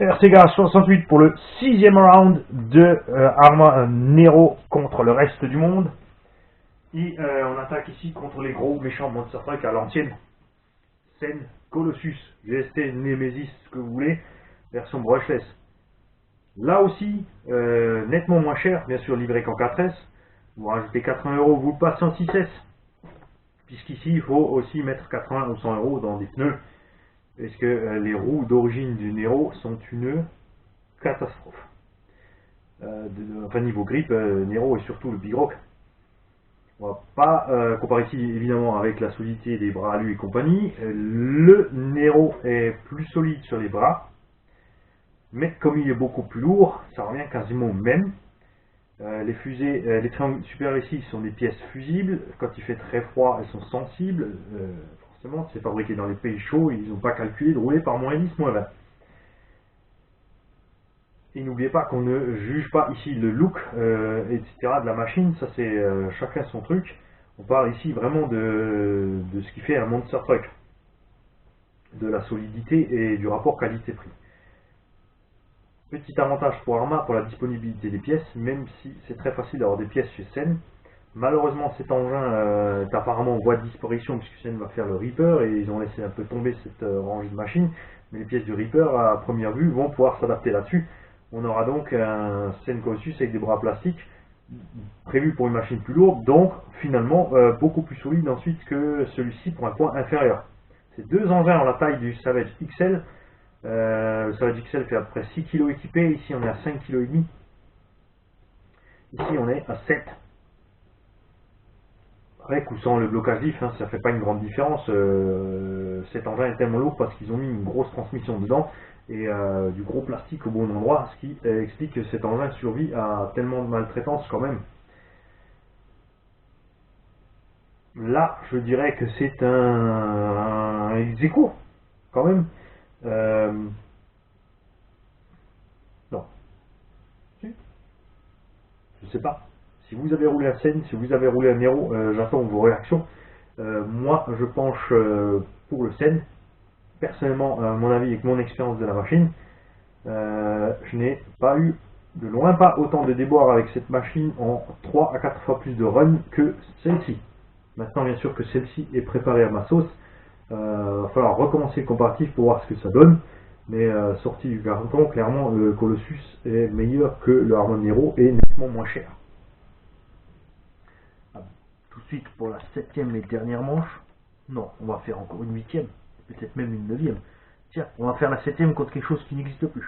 Ortega 68 pour le 6e round de Arma Nero contre le reste du monde. Et on attaque ici contre les gros méchants Monster Truck à l'ancienne. Sen Colossus, GST, Nemesis, ce que vous voulez, version brushless. Là aussi, nettement moins cher, bien sûr livré qu'en 4S. Vous rajoutez 80 €, vous le passez en 6S. Puisqu'ici, il faut aussi mettre 80 ou 100 € dans des pneus. Parce que les roues d'origine du Nero sont une catastrophe. Enfin, niveau grip, Nero et surtout le Big Rock. On va pas comparer ici évidemment avec la solidité des bras à lui et compagnie. Le Nero est plus solide sur les bras. Mais comme il est beaucoup plus lourd, ça revient quasiment au même. Les fusées, les triangles supérieurs ici sont des pièces fusibles. Quand il fait très froid, elles sont sensibles. Forcément, c'est fabriqué dans les pays chauds, ils n'ont pas calculé de rouler par moins 10, moins 20. Et n'oubliez pas qu'on ne juge pas ici le look, etc. de la machine. Ça, c'est chacun son truc. On parle ici vraiment de ce qui fait un Monster Truck. De la solidité et du rapport qualité-prix. Petit avantage pour Arma pour la disponibilité des pièces, même si c'est très facile d'avoir des pièces chez Sen. Malheureusement, cet engin est apparemment en voie de disparition puisque Sen va faire le Reaper et ils ont laissé un peu tomber cette rangée de machines. Mais les pièces du Reaper, à première vue, vont pouvoir s'adapter là-dessus. On aura donc un Sen Colossus avec des bras plastiques prévu pour une machine plus lourde, donc finalement beaucoup plus solide ensuite que celui-ci pour un poids inférieur. Ces deux engins ont la taille du Savage XL. Le Savage XL fait à peu près 6 kg équipé, ici on est à 5 kg et demi. Ici on est à 7. Avec ou sans le blocage diff, ça fait pas une grande différence. Cet engin est tellement lourd parce qu'ils ont mis une grosse transmission dedans et du gros plastique au bon endroit, ce qui explique que cet engin survit à tellement de maltraitance quand même. Là, je dirais que c'est un ex-aequo quand même. Non, je sais pas. Si vous avez roulé un Sen, si vous avez roulé un Nero, j'attends vos réactions. Moi, je penche pour le Sen. Personnellement, à mon avis, avec mon expérience de la machine, je n'ai pas eu, de loin pas, autant de déboires avec cette machine en 3 à 4 fois plus de run que celle-ci. Maintenant, bien sûr que celle-ci est préparée à ma sauce. Il va falloir recommencer le comparatif pour voir ce que ça donne. Mais sorti du carton, clairement, le Colossus est meilleur que le Arma Nero et nettement moins cher. Tout de suite pour la 7e et dernière manche. Non, on va faire encore une 8e, peut-être même une 9e. Tiens, on va faire la 7e contre quelque chose qui n'existe plus.